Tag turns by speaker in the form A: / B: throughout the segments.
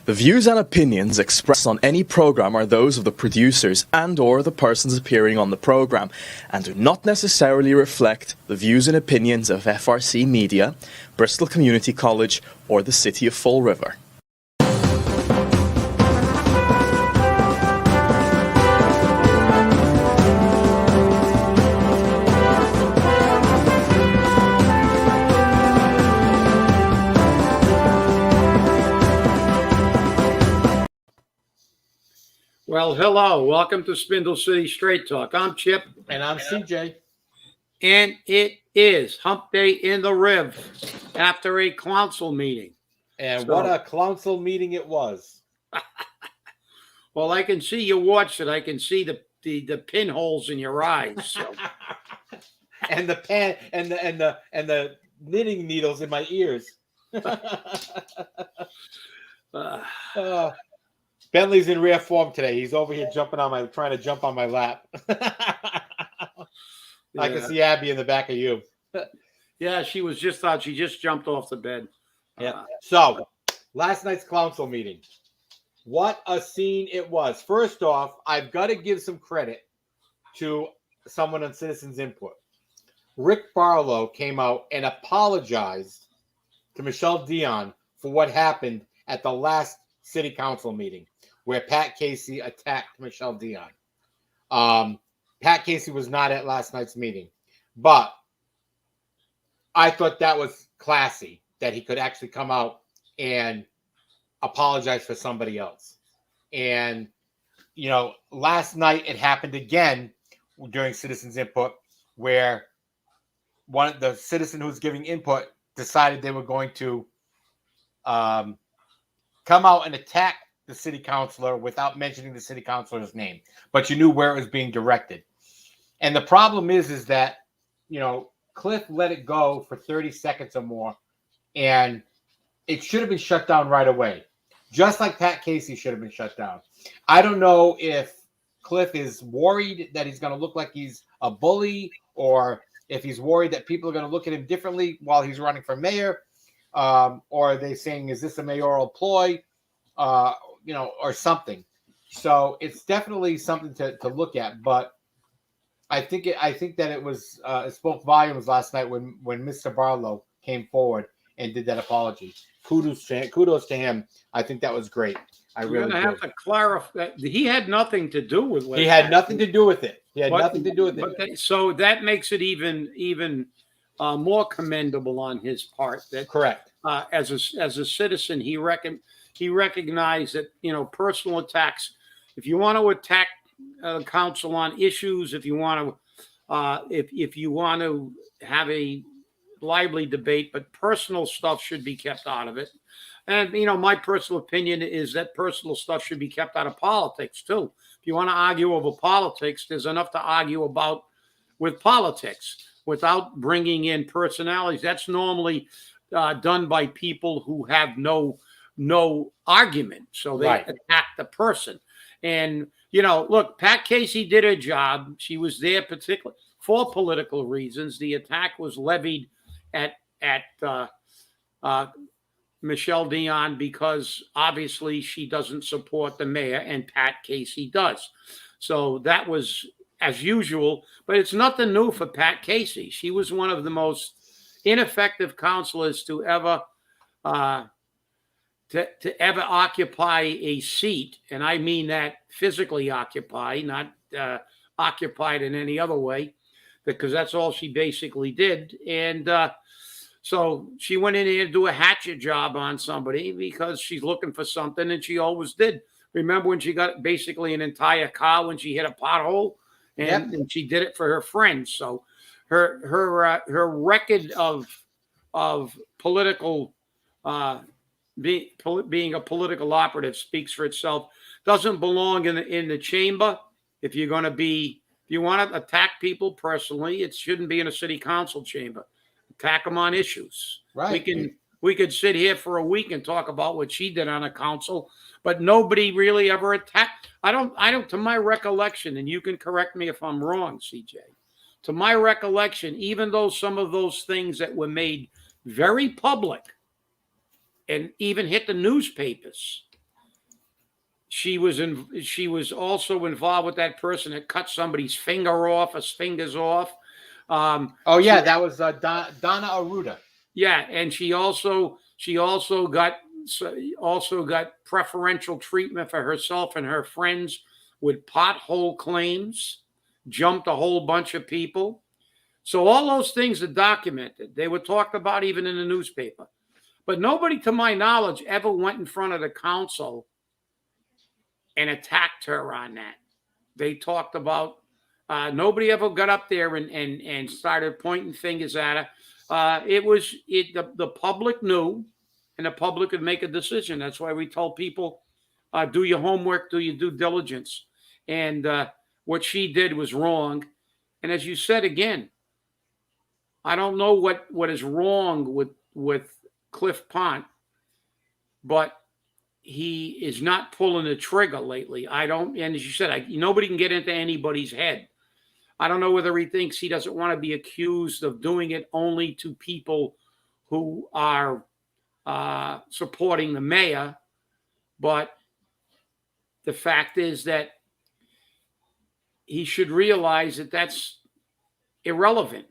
A: The views and opinions expressed on any program are those of the producers and/or the persons appearing on the program and do not necessarily reflect the views and opinions of FRC Media, Bristol Community College, or the City of Fall River.
B: Well, hello. Welcome to Spindle City Straight Talk. I'm Chip.
C: And I'm CJ.
B: And it is Hump Day in the Riv after a council meeting.
C: And what a council meeting it was.
B: Well, I can see you watched it. I can see the pinholes in your eyes. So.
C: And the pen and the knitting needles in my ears. Bentley's in rare form today. He's over here trying to jump on my lap. I can see Abby in the back of you.
B: Yeah, she just jumped off the bed.
C: Yeah. So last night's council meeting. What a scene it was. First off, I've got to give some credit to someone on Citizens Input. Rick Barlow came out and apologized to Michelle Dion for what happened at the last city council meeting, where Pat Casey attacked Michelle Dion. Pat Casey was not at last night's meeting, but I thought that was classy that he could actually come out and apologize for somebody else. And, you know, last night it happened again during Citizens Input where the citizen who was giving input decided they were going to come out and attack the city councilor without mentioning the city councilor's name, but you knew where it was being directed. And the problem is that, you know, Cliff let it go for 30 seconds or more, and it should have been shut down right away, just like Pat Casey should have been shut down. I don't know if Cliff is worried that he's going to look like he's a bully, or if he's worried that people are going to look at him differently while he's running for mayor, or are they saying, is this a mayoral ploy? Or something. So it's definitely something to look at. But I think that it spoke volumes last night when Mr. Barlow came forward and did that apology. Kudos to him. I think that was great.
B: We're going to have to clarify. He had nothing to do with it.
C: He had nothing to do with it.
B: So that makes it even more commendable on his part. That
C: correct.
B: As a citizen, he recognized that, you know, personal attacks. If you want to attack council on issues, if you want to have a lively debate, but personal stuff should be kept out of it. And, you know, my personal opinion is that personal stuff should be kept out of politics too. If you want to argue over politics, there's enough to argue about with politics without bringing in personalities. That's normally done by people who have no argument. So they attack the person. And, you know, look, Pat Casey did her job. She was there particularly for political reasons. The attack was levied at Michelle Dion because obviously she doesn't support the mayor and Pat Casey does. So that was as usual, but it's nothing new for Pat Casey. She was one of the most ineffective councilors to ever occupy a seat, and I mean that physically occupy, not occupied in any other way, because that's all she basically did. And so she went in here to do a hatchet job on somebody because she's looking for something, and she always did. Remember when she got basically an entire car when she hit a pothole, and she did it for her friends. So her record of political being a political operative speaks for itself. Doesn't belong in the chamber. If you want to attack people personally, it shouldn't be in a city council chamber. Attack them on issues.
C: Right.
B: We could sit here for a week and talk about what she did on a council, but nobody really ever attacked. I don't, to my recollection, and you can correct me if I'm wrong, CJ. To my recollection, even though some of those things that were made very public and even hit the newspapers, She was also involved with that person that cut somebody's fingers off.
C: Oh yeah, that was Donna Aruda.
B: Yeah, and she also got preferential treatment for herself and her friends with pothole claims, jumped a whole bunch of people. So all those things are documented. They were talked about even in the newspaper. But nobody, to my knowledge, ever went in front of the council and attacked her on that. They talked about nobody ever got up there and started pointing fingers at her. The public knew, and the public could make a decision. That's why we told people, do your homework, do your due diligence. And what she did was wrong. And as you said again, I don't know what is wrong with Cliff Pont, but he is not pulling the trigger lately. And as you said, nobody can get into anybody's head. I don't know whether he thinks he doesn't want to be accused of doing it only to people who are supporting the mayor. But the fact is that he should realize that that's irrelevant.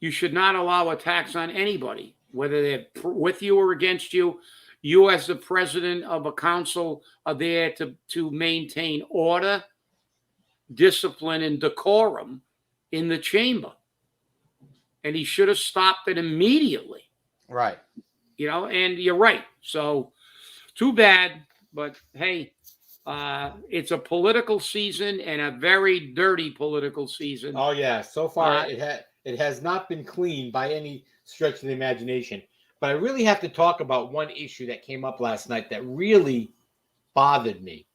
B: You should not allow attacks on anybody, whether they're with you or against you. You, as the president of a council, are there to maintain order, discipline, and decorum in the chamber. And he should have stopped it immediately.
C: Right.
B: And you're right. So too bad, but hey, it's a political season and a very dirty political season.
C: Oh yeah. So far it has not been clean by any stretch of the imagination. But I really have to talk about one issue that came up last night that really bothered me.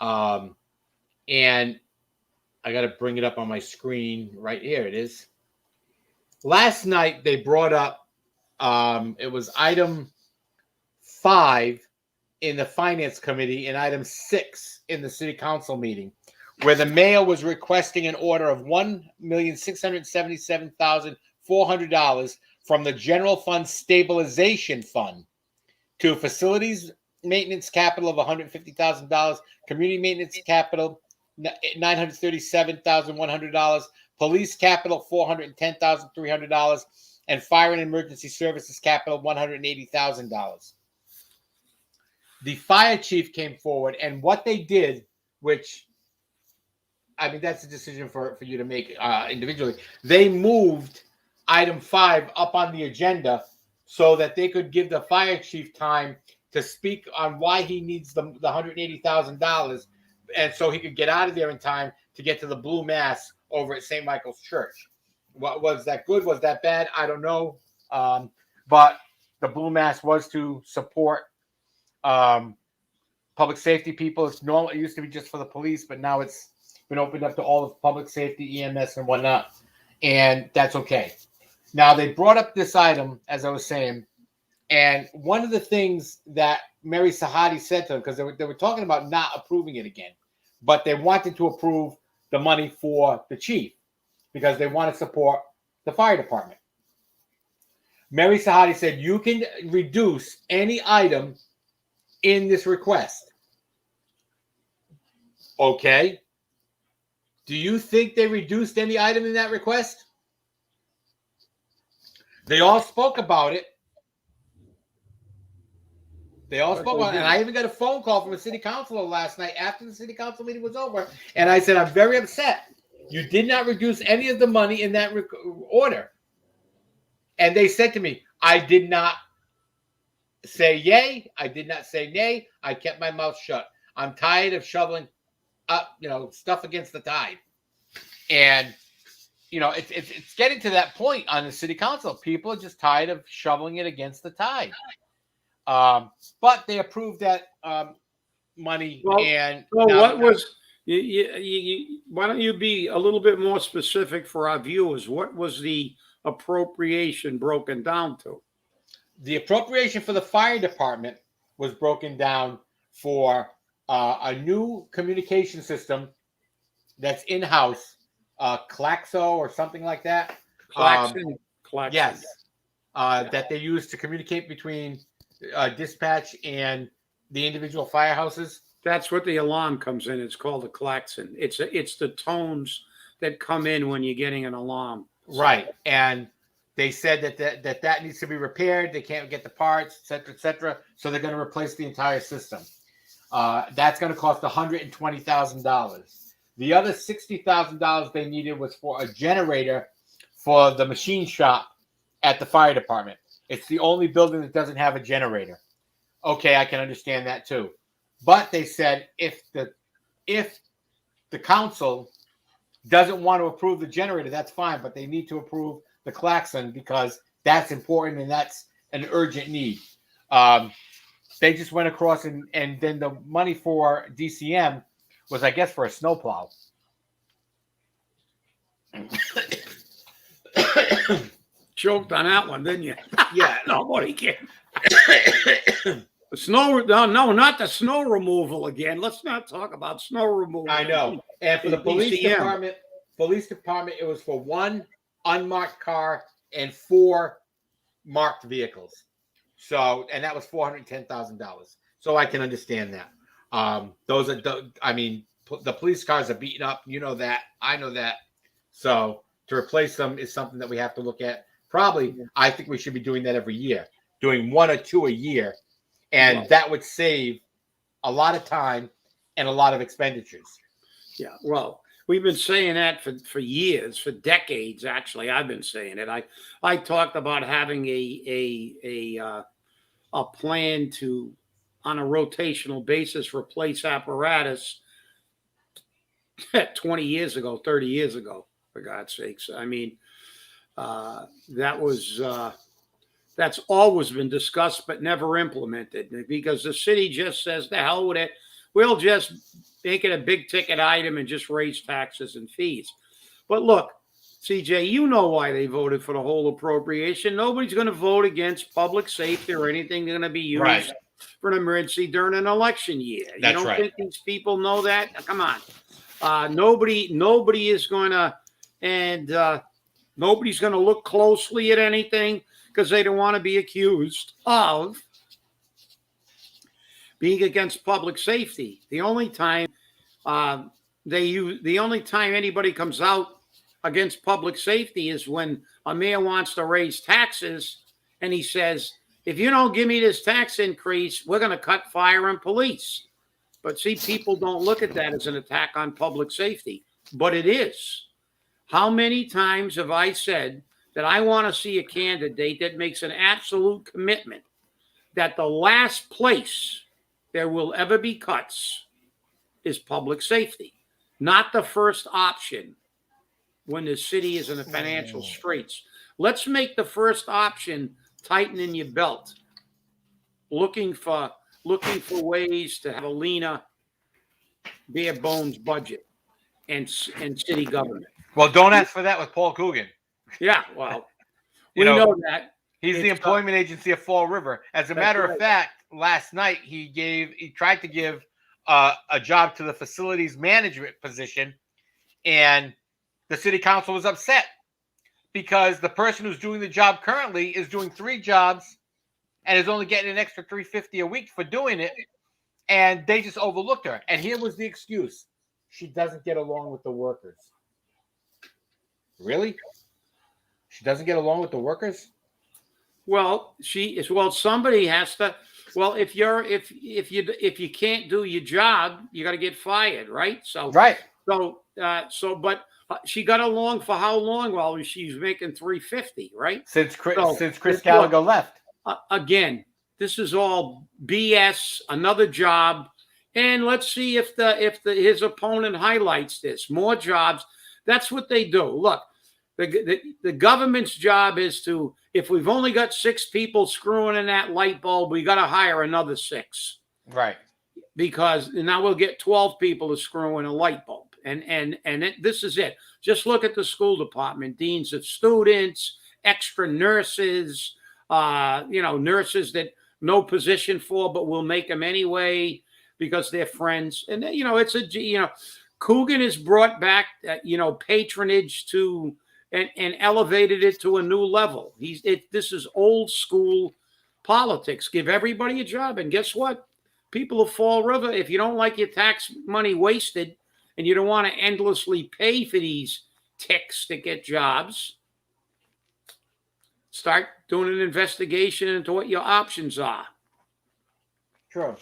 C: And I got to bring it up on my screen right here. It is. Last night they brought up, it was item 5 in the finance committee and item 6 in the city council meeting, where the mayor was requesting an order of $1,677,400 from the general fund stabilization fund to facilities maintenance capital of $150,000, community maintenance capital $937,100, police capital $410,300, and fire and emergency services capital $180,000. The fire chief came forward, and what they did, which I mean that's a decision for you to make individually, they moved item 5 up on the agenda so that they could give the fire chief time to speak on why he needs the $180,000, and so he could get out of there in time to get to the Blue Mass over at St. Michael's Church. What was that good? Was that bad? I don't know. But the Blue Mass was to support public safety people. It's normal. It used to be just for the police, but now it's been opened up to all of public safety, EMS, and whatnot, and that's okay. Now, they brought up this item, as I was saying, and one of the things that Mary Sahadi said to them, because they were talking about not approving it again, but they wanted to approve the money for the chief because they want to support the fire department. Mary Sahadi said, you can reduce any item in this request. Okay. Do you think they reduced any item in that request? They all spoke about it. They all spoke about it. And I even got a phone call from a city councilor last night after the city council meeting was over. And I said, I'm very upset. You did not reduce any of the money in that order. And they said to me, I did not say yay. I did not say nay. I kept my mouth shut. I'm tired of shoveling up, stuff against the tide. And it's getting to that point on the city council. People are just tired of shoveling it against the tide. But they approved that money.
B: Well,
C: and
B: so what was? Why don't you be a little bit more specific for our viewers? What was the appropriation broken down to?
C: The appropriation for the fire department was broken down for a new communication system that's in-house. Claxo or something like that.
B: Claxon.
C: Yes. That they use to communicate between dispatch and the individual firehouses
B: That's what the alarm comes in. It's called a klaxon. It's the tones that come in when you're getting an alarm.
C: Right. And they said that needs to be repaired. They can't get the parts, et cetera, et cetera. So they're going to replace the entire system. That's going to cost $120,000. The other $60,000 they needed was for a generator for the machine shop at the fire department. It's the only building that doesn't have a generator. Okay, I can understand that too. But they said if the council doesn't want to approve the generator, that's fine, but they need to approve the klaxon because that's important and that's an urgent need. They just went across and then the money for DCM was, I guess, for a snowplow.
B: Choked on that one, didn't you?
C: Yeah.
B: Nobody can. Snow, no, not the snow removal again. Let's not talk about snow removal.
C: I know. And for the police
B: DCM.
C: department, it was for 1 unmarked car and 4 marked vehicles. So, and that was $410,000. So I can understand that. Those are, the police cars are beaten up. You know that. I know that. So to replace them is something that we have to look at. Probably, I think we should be doing that every year, doing 1 or 2 a year. And that would save a lot of time and a lot of expenditures.
B: Yeah, well, we've been saying that for years, for decades. Actually, I've been saying it. I talked about having a plan to, on a rotational basis, replace apparatus 20 years ago, 30 years ago. For God's sakes, I mean, that's always been discussed but never implemented because the city just says, the hell with it. We'll just make it a big ticket item and just raise taxes and fees. But look, CJ, you know why they voted for the whole appropriation. Nobody's going to vote against public safety or anything going to be used for an emergency during an election year.
C: That's
B: you don't
C: right.
B: think these people know that? Come on. Nobody is going to, and nobody's going to look closely at anything because they don't want to be accused of being against public safety. The only time anybody comes out against public safety is when a mayor wants to raise taxes and he says, if you don't give me this tax increase, we're going to cut fire and police. But see, people don't look at that as an attack on public safety, but it is. How many times have I said that I want to see a candidate that makes an absolute commitment that the last place there will ever be cuts is public safety, not the first option when the city is in the financial straits. Let's make the first option tightening your belt, looking for ways to have a leaner, bare bones budget and city government.
C: Well, don't ask for that with Paul Coogan.
B: Yeah, well, we know that.
C: He's the employment agency of Fall River. As a matter of fact, last night he tried to give a job to the facilities management position, and the city council was upset because the person who's doing the job currently is doing 3 jobs and is only getting an extra $350 a week for doing it, and they just overlooked her. And here was the excuse: she doesn't get along with the workers. Really? She doesn't get along with the workers?
B: Well, somebody has to. Well, if you can't do your job, you got to get fired, right? So
C: right.
B: But she got along for how long? Well, she's making $350, right?
C: Since Chris Gallagher left.
B: Again, this is all BS. Another job, and let's see if his opponent highlights this. More jobs. That's what they do. Look, the government's job is to, if we've only got 6 people screwing in that light bulb, we got to hire another 6.
C: Right.
B: Because now we'll get 12 people to screw in a light bulb. This is it. Just look at the school department, deans of students, extra nurses, nurses that no position for, but we'll make them anyway because they're friends. And, Coogan has brought back, patronage to and elevated it to a new level. This is old school politics. Give everybody a job. And guess what? people of Fall River, if you don't like your tax money wasted and you don't want to endlessly pay for these ticks to get jobs, start doing an investigation into what your options are.
C: True.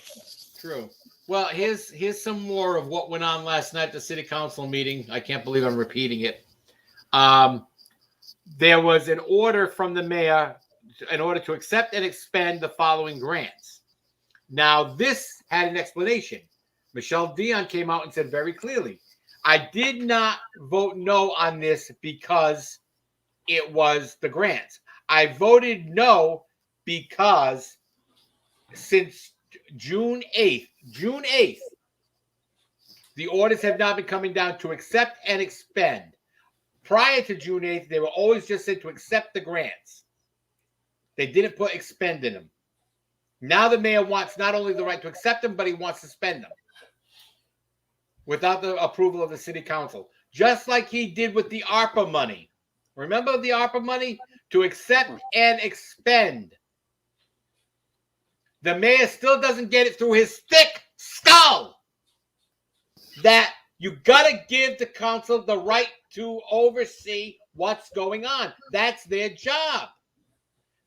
C: Well, here's some more of what went on last night at the city council meeting. I can't believe I'm repeating it. There was an order from the mayor in order to accept and expend the following grants. Now, this had an explanation. Michelle Dion came out and said very clearly, I did not vote no on this because it was the grants. I voted no because since June 8th, the orders have not been coming down to accept and expend. Prior to June 8th, they were always just said to accept the grants. They didn't put expend in them. Now the mayor wants not only the right to accept them, but he wants to spend them without the approval of the city council, just like he did with the ARPA money. Remember the ARPA money? To accept and expend. The mayor still doesn't get it through his thick skull that you got to give the council the right to oversee what's going on. That's their job.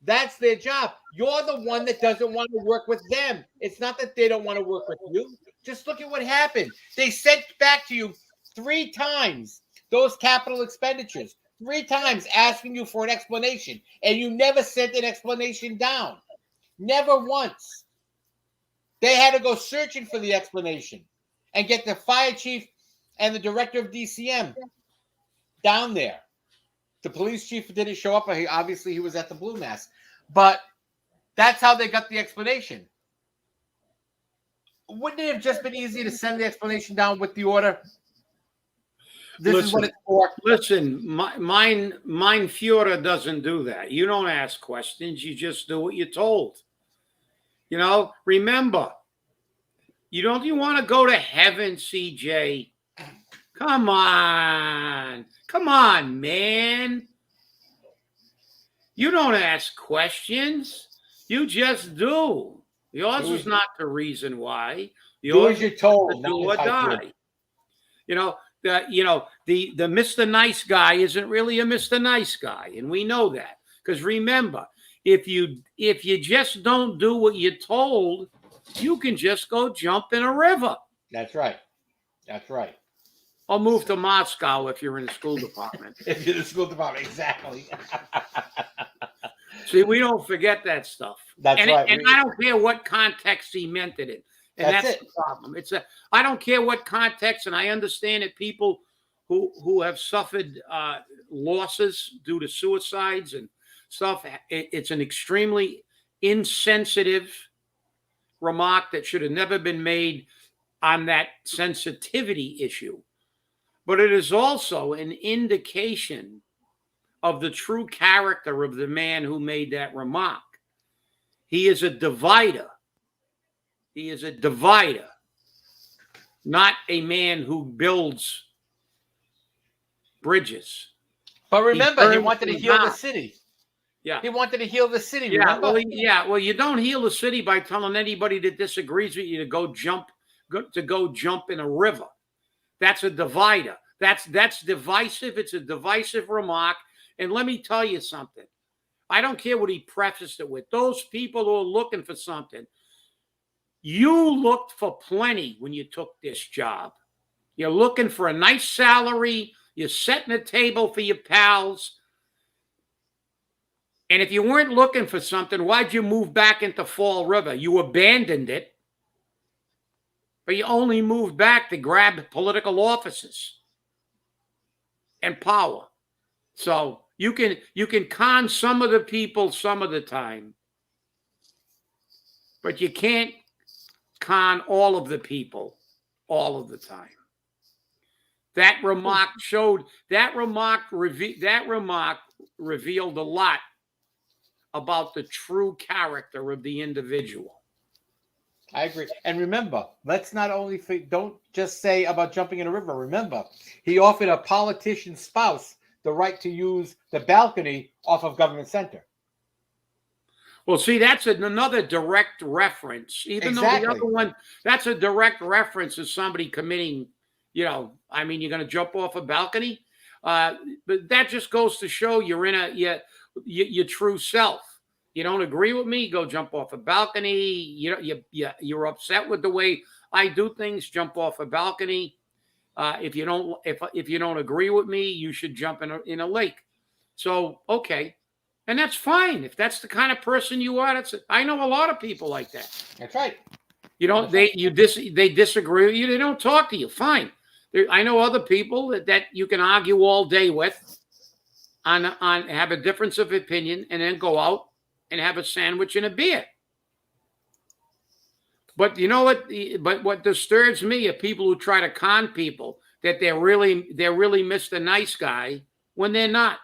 C: That's their job. You're the one that doesn't want to work with them. It's not that they don't want to work with you. Just look at what happened. They sent back to you 3 times those capital expenditures, 3 times asking you for an explanation, and you never sent an explanation down. Never once. They had to go searching for the explanation and get the fire chief and the director of DCM down there. The police chief didn't show up. Obviously, he was at the Blue Mass. But that's how they got the explanation. Wouldn't it have just been easy to send the explanation down with the order? This is what it's for.
B: Listen, mine Führer doesn't do that. You don't ask questions. You just do what you're told. You know, remember, you want to go to heaven, CJ. Come on, man. You don't ask questions. You just do. Yours is not the reason why.
C: Do as you're told.
B: Do or die. The Mr. Nice Guy isn't really a Mr. Nice Guy, and we know that. Because remember, if you just don't do what you're told, you can just go jump in a river.
C: That's right.
B: Or move to Moscow if you're in the school department.
C: If you're in the school department, exactly.
B: See, we don't forget that stuff.
C: That's right.
B: And I don't care what context he meant it in. And that's the problem. I don't care what context, and I understand that people who have suffered losses due to suicides and stuff, it's an extremely insensitive remark that should have never been made on that sensitivity issue. But it is also an indication of the true character of the man who made that remark. He is a divider. Not a man who builds bridges.
C: But remember, he wanted to heal the city.
B: Yeah.
C: He wanted to heal the city.
B: Yeah.
C: Remember?
B: Well, you don't heal the city by telling anybody that disagrees with you to go jump in a river. That's a divider. That's divisive. It's a divisive remark. And let me tell you something. I don't care what he prefaced it with. Those people who are looking for something, you looked for plenty when you took this job. You're looking for a nice salary. You're setting a table for your pals. And if you weren't looking for something, why'd you move back into Fall River? You abandoned it. But you only moved back to grab political offices and power. So you can con some of the people some of the time, but you can't con all of the people all of the time. That remark revealed a lot about the true character of the individual.
C: I agree. And remember, don't just say about jumping in a river. Remember, he offered a politician's spouse the right to use the balcony off of Government Center.
B: Well, see, that's another direct reference. Even though the other one, that's a direct reference to somebody committing, I mean, you're going to jump off a balcony. But that just goes to show you're in your true self. You don't agree with me, go jump off a balcony. You're upset with the way I do things, jump off a balcony. If you don't agree with me, you should jump in a lake. So, okay. And that's fine. If that's the kind of person you are, I know a lot of people like that.
C: That's right.
B: They disagree with you. They don't talk to you. Fine. I know other people that you can argue all day with on have a difference of opinion and then go out and have a sandwich and a beer. But you know what? But what disturbs me are people who try to con people that they're really Mr. Nice Guy when they're not.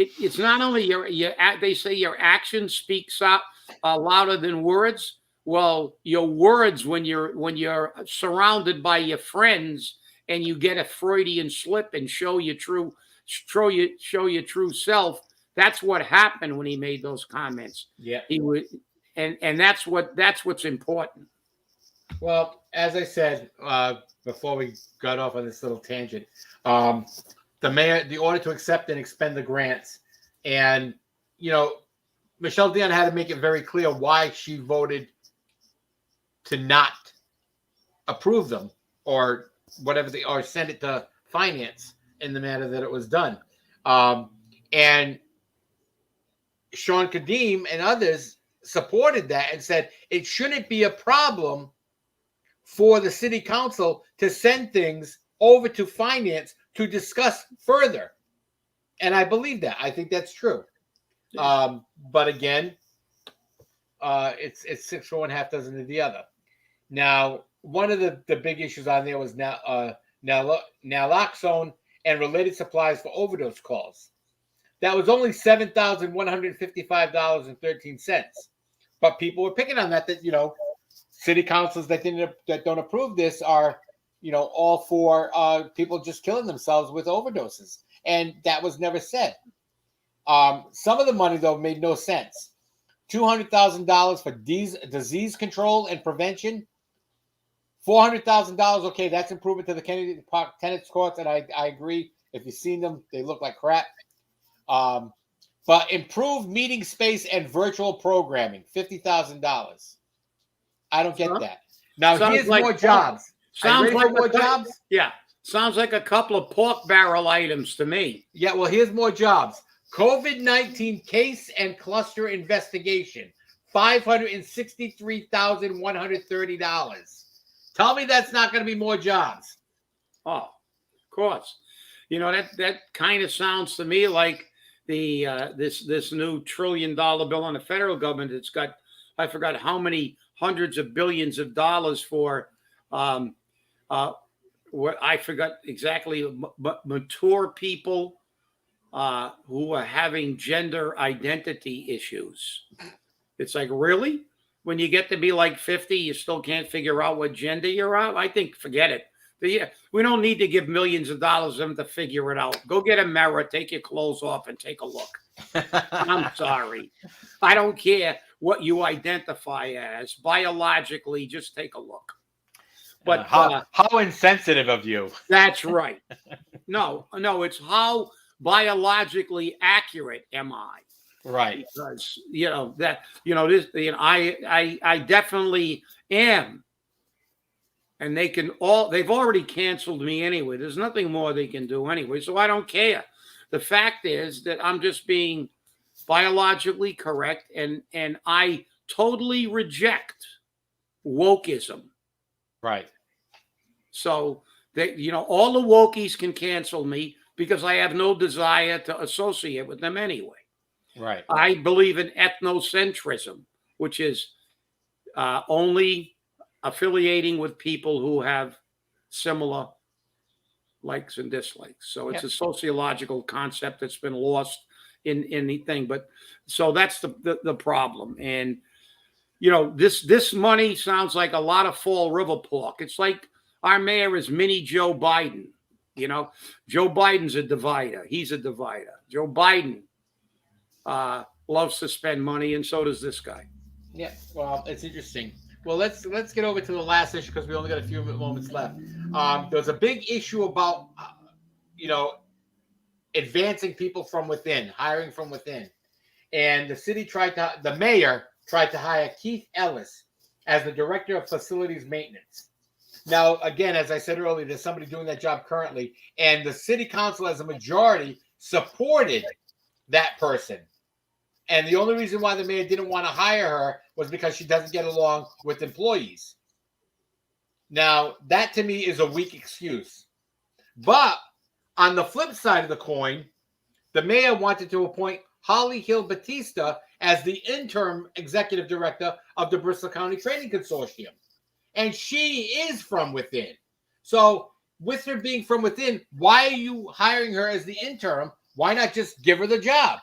B: It's not only they say your actions speaks up louder than words. Well, your words when you're surrounded by your friends and you get a Freudian slip and show your true self. That's what happened when he made those comments.
C: Yeah,
B: he would, and that's what's important.
C: Well, as I said before we got off on this little tangent, the mayor, the order to accept and expend the grants, and Michelle Dion had to make it very clear why she voted to not approve them or whatever or send it to finance in the manner that it was done. And Sean Kadim and others supported that and said it shouldn't be a problem for the city council to send things over to finance to discuss further. And I believe that. I think that's true. But again, it's 6 for 1, half dozen of the other. Now, one of the big issues on there was naloxone and related supplies for overdose calls. That was only $7,155.13. But people were picking on that city councils that don't approve this are, all for people just killing themselves with overdoses. And that was never said. Some of the money, though, made no sense. $200,000 for disease control and prevention. $400,000, okay, that's improvement to the Kennedy Park tennis courts, and I agree. If you've seen them, they look like crap. But improved meeting space and virtual programming, $50,000. I don't get that. Now, here's more jobs.
B: Sounds like
C: more jobs?
B: Yeah. Sounds like a couple of pork barrel items to me.
C: Yeah, well, here's more jobs. COVID-19 case and cluster investigation, $563,130. Tell me that's not going to be more jobs.
B: Oh, of course. That kind of sounds to me like the this new $1 trillion bill on the federal government. It's got, I forgot how many hundreds of billions of dollars for what I forgot exactly, but mature people who are having gender identity issues. It's like, really? When you get to be like 50, you still can't figure out what gender you're at? I think, forget it. We don't need to give millions of dollars to them to figure it out. Go get a mirror, take your clothes off, and take a look. I'm sorry. I don't care what you identify as. Biologically, just take a look. But
C: how insensitive of you.
B: That's right. No, it's how biologically accurate am I?
C: Right.
B: Because I definitely am. And they've already canceled me anyway. There's nothing more they can do anyway. So I don't care. The fact is that I'm just being biologically correct, and I totally reject wokeism.
C: Right.
B: So all the wokies can cancel me because I have no desire to associate with them anyway.
C: Right.
B: I believe in ethnocentrism, which is only affiliating with people who have similar likes and dislikes. So it's a sociological concept that's been lost in the thing. But so that's the problem. And this money sounds like a lot of Fall River pork. It's like our mayor is mini Joe Biden. Joe Biden's a divider. He's a divider. Joe Biden loves to spend money, and so does this guy.
C: Yeah, well, it's interesting. Well, let's get over to the last issue because we only got a few moments left. There's a big issue about, advancing people from within, hiring from within. And the mayor tried to hire Keith Ellis as the director of facilities maintenance. Now, again, as I said earlier, there's somebody doing that job currently, and the city council as a majority supported that person. And the only reason why the mayor didn't want to hire her was because she doesn't get along with employees. Now, that to me is a weak excuse. But on the flip side of the coin, the mayor wanted to appoint Holly Hill Batista as the interim executive director of the Bristol County Training Consortium. And she is from within. So with her being from within, why are you hiring her as the interim? Why not just give her the job?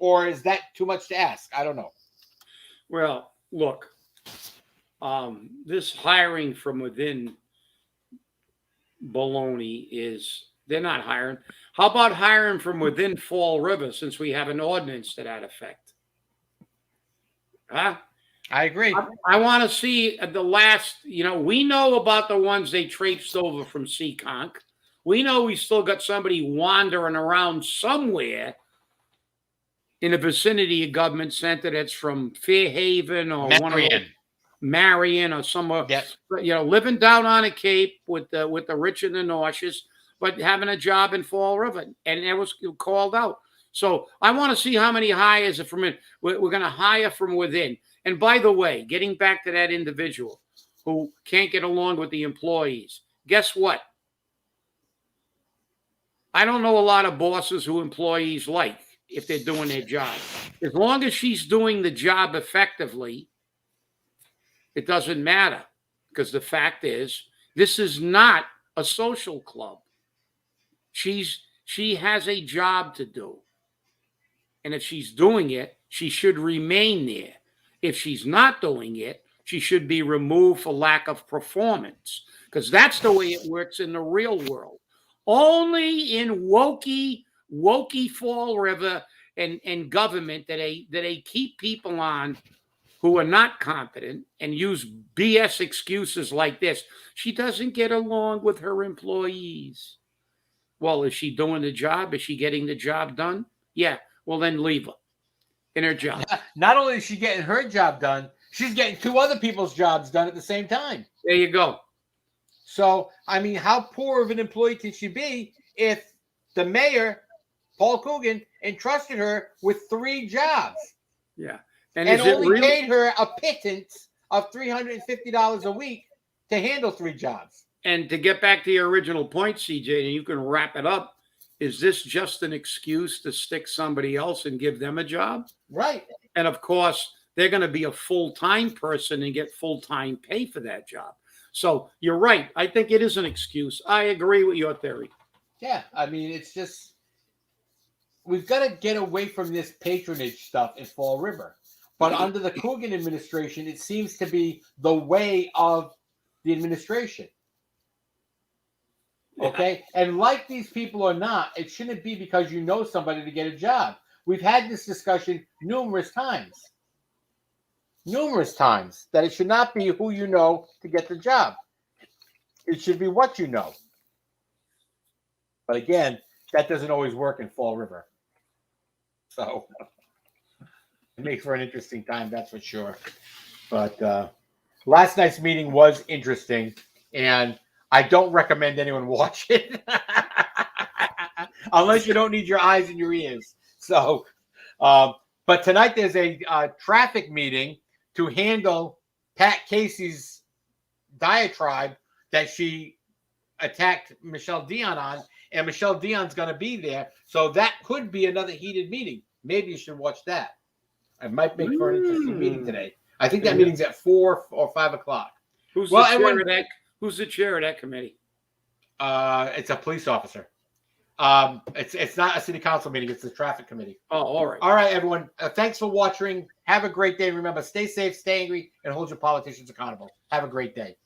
C: Or is that too much to ask? I don't know.
B: Well, look, this hiring from within baloney is, they're not hiring. How about hiring from within Fall River, since we have an ordinance to that effect? Huh?
C: I agree.
B: I want to see the last, we know about the ones they traipsed over from Seekonk. We know we still got somebody wandering around somewhere in the vicinity of Government Center that's from Fairhaven or Marion or somewhere,
C: yes.
B: Living down on a Cape with the rich and the nauseous, but having a job in Fall River, and it was called out. So I want to see how many hires are from it. We're going to hire from within. And by the way, getting back to that individual who can't get along with the employees, guess what? I don't know a lot of bosses who employees like if they're doing their job. As long as she's doing the job effectively, it doesn't matter, because the fact is, this is not a social club. She has a job to do. And if she's doing it, she should remain there. If she's not doing it, she should be removed for lack of performance, because that's the way it works in the real world. Only in wokey Fall River and government that they keep people on who are not competent and use BS excuses like this. She doesn't get along with her employees. Well, is she doing the job? Is she getting the job done? Yeah. Well, then leave her in her job.
C: Not only is she getting her job done, she's getting two other people's jobs done at the same time.
B: There you go.
C: So, I mean, how poor of an employee can she be if the mayor, Paul Coogan, entrusted her with 3 jobs?
B: Yeah.
C: And only paid her a pittance of $350 a week to handle 3 jobs.
B: And to get back to your original point, CJ, and you can wrap it up, is this just an excuse to stick somebody else and give them a job?
C: Right.
B: And of course, they're going to be a full-time person and get full-time pay for that job. So you're right. I think it is an excuse. I agree with your theory.
C: Yeah. I mean, it's just, we've got to get away from this patronage stuff in Fall River. But under the Coogan administration, it seems to be the way of the administration. Okay? And like these people or not, it shouldn't be because you know somebody to get a job. We've had this discussion numerous times. That it should not be who you know to get the job. It should be what you know. But again, that doesn't always work in Fall River. So it makes for an interesting time, that's for sure. But last night's meeting was interesting, and I don't recommend anyone watch it unless you don't need your eyes and your ears. So, but tonight there's a traffic meeting to handle Pat Casey's diatribe that she attacked Michelle Dion on, and Michelle Dion's going to be there. So that could be another heated meeting. Maybe you should watch that. It might make for an interesting meeting today. I think that meeting's at 4 or 5 o'clock.
B: Who's the chair of that committee?
C: It's a police officer. It's not a city council meeting. It's the traffic committee.
B: Oh, all right.
C: All right, everyone. Thanks for watching. Have a great day. Remember, stay safe, stay angry, and hold your politicians accountable. Have a great day.